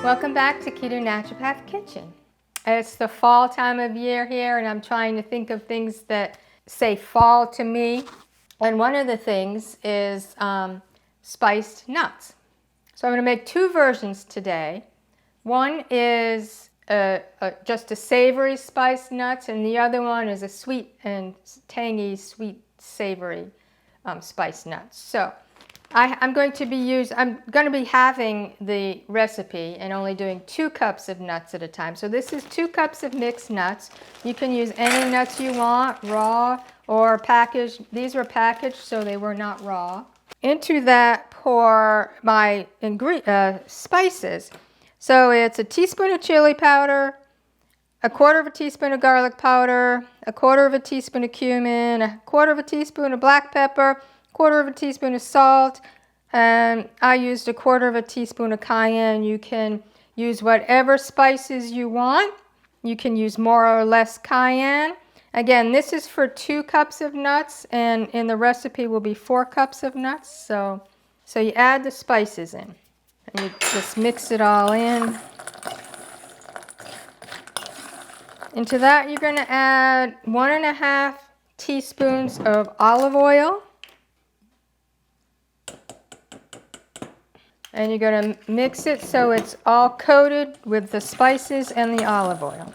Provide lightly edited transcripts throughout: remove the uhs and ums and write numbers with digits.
Welcome back to Keto Naturopath Kitchen. It's the fall time of year here, and I'm trying to think of things that say fall to me. And one of the things is spiced nuts. So I'm going to make two versions today. One is just a savory spiced nuts, and the other one is a sweet and tangy, sweet, savory spiced nuts. So I'm going to be having the recipe and only doing 2 cups of nuts at a time. So this is 2 cups of mixed nuts. You can use any nuts you want, raw or packaged. These were packaged, so they were not raw. Into that, pour my spices. So it's a teaspoon of chili powder, a 1/4 teaspoon of garlic powder, a 1/4 teaspoon of cumin, a 1/4 teaspoon of black pepper, 1/4 teaspoon of salt, and I used a 1/4 teaspoon of cayenne. You can use whatever spices you want. You can use more or less cayenne. Again, this is for 2 cups of nuts, and in the recipe will be 4 cups of nuts. So you add the spices in, and you just mix it all in. Into that, you're going to add 1½ teaspoons of olive oil. And you're going to mix it so it's all coated with the spices and the olive oil.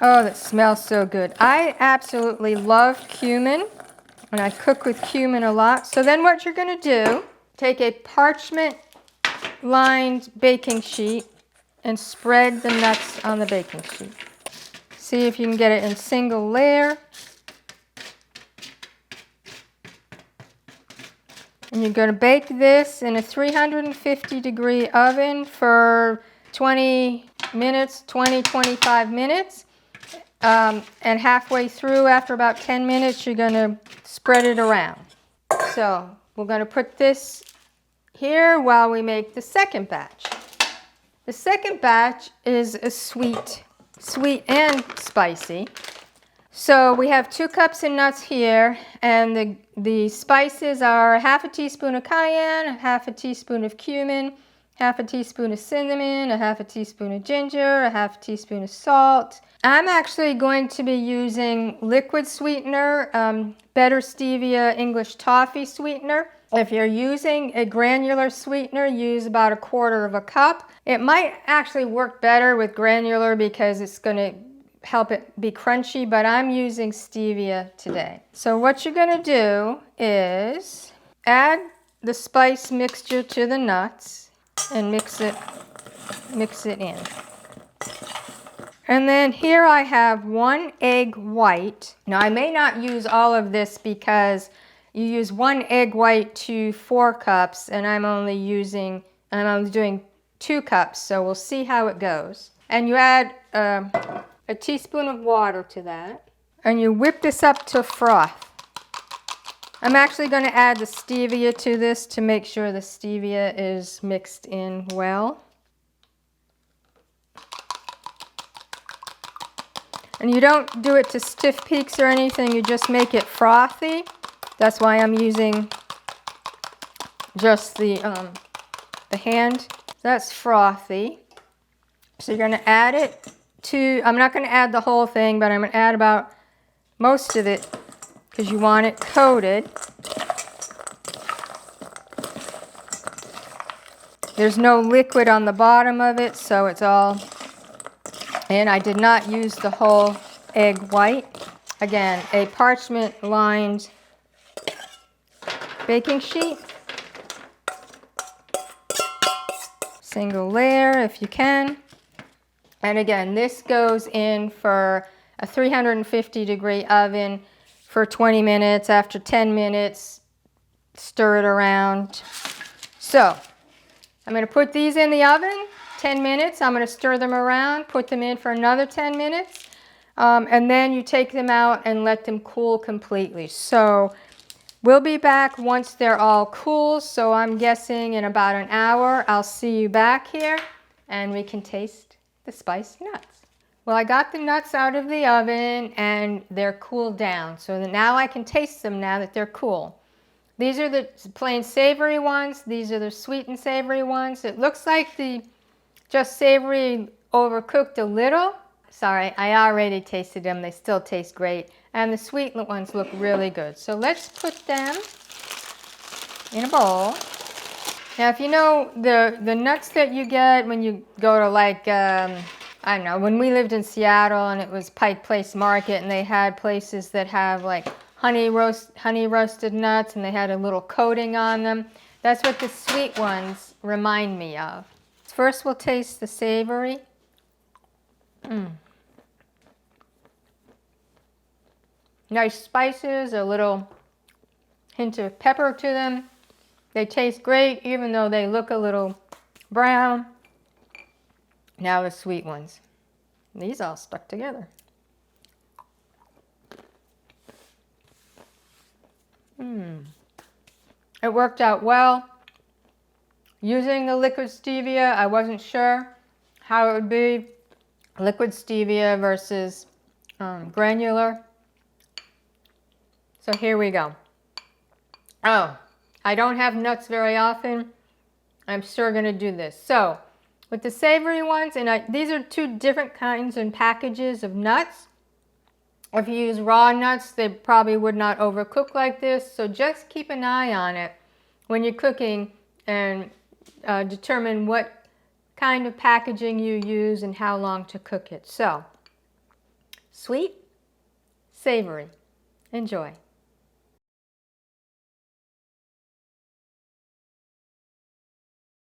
Oh, that smells so good. I absolutely love cumin, and I cook with cumin a lot. So then what you're going to do, take a parchment-lined baking sheet and spread the nuts on the baking sheet. See if you can get it in single layer. And you're going to bake this in a 350-degree oven for 20 minutes, 25 minutes. And halfway through, after about 10 minutes, you're going to spread it around. So we're going to put this here while we make the second batch. The second batch is a sweet and spicy. So we have 2 cups of nuts here, and the spices are 1/2 teaspoon of cayenne, 1/2 teaspoon of cumin, 1/2 teaspoon of cinnamon, 1/2 teaspoon of ginger, 1/2 teaspoon of salt. I'm actually going to be using liquid sweetener, Better Stevia English Toffee sweetener. If you're using a granular sweetener, use about 1/4 cup. It might actually work better with granular because it's going to help it be crunchy, but I'm using stevia today. So what you're going to do is add the spice mixture to the nuts and mix it in. And then here I have 1 egg white. Now I may not use all of this because you use 1 egg white to 4 cups, and I'm only doing 2 cups, so we'll see how it goes. And you add a teaspoon of water to that, and you whip this up to froth. I'm actually going to add the stevia to this to make sure the stevia is mixed in well. And you don't do it to stiff peaks or anything, you just make it frothy. That's why I'm using just the hand. That's frothy. So you're going to add it to, I'm not going to add the whole thing, but I'm going to add about most of it because you want it coated. There's no liquid on the bottom of it, so it's all, and I did not use the whole egg white. Again, a parchment-lined baking sheet. Single layer if you can. And again, this goes in for a 350-degree oven for 20 minutes. After 10 minutes, stir it around. So I'm going to put these in the oven 10 minutes. I'm going to stir them around, put them in for another 10 minutes. And then you take them out and let them cool completely. So we'll be back once they're all cool. So I'm guessing in about an hour, I'll see you back here and we can taste the spiced nuts. Well, I got the nuts out of the oven and they're cooled down. So that now I can taste them now that they're cool. These are the plain savory ones. These are the sweet and savory ones. It looks like the just savory overcooked a little. Sorry, I already tasted them. They still taste great. And the sweet ones look really good. So let's put them in a bowl. Now, if you know the nuts that you get when you go to like, I don't know, when we lived in Seattle and it was Pike Place Market and they had places that have like honey roasted nuts and they had a little coating on them. That's what the sweet ones remind me of. First we'll taste the savory. Nice spices, a little hint of pepper to them. They taste great even though they look a little brown. Now the sweet ones. These all stuck together. It worked out well. Using the liquid stevia, I wasn't sure how it would be. Liquid stevia versus granular. So here we go. Oh, I don't have nuts very often. I'm sure going to do this. So with the savory ones, and these are two different kinds and packages of nuts. If you use raw nuts, they probably would not overcook like this. So just keep an eye on it when you're cooking and determine what kind of packaging you use and how long to cook it. So, sweet, savory. Enjoy.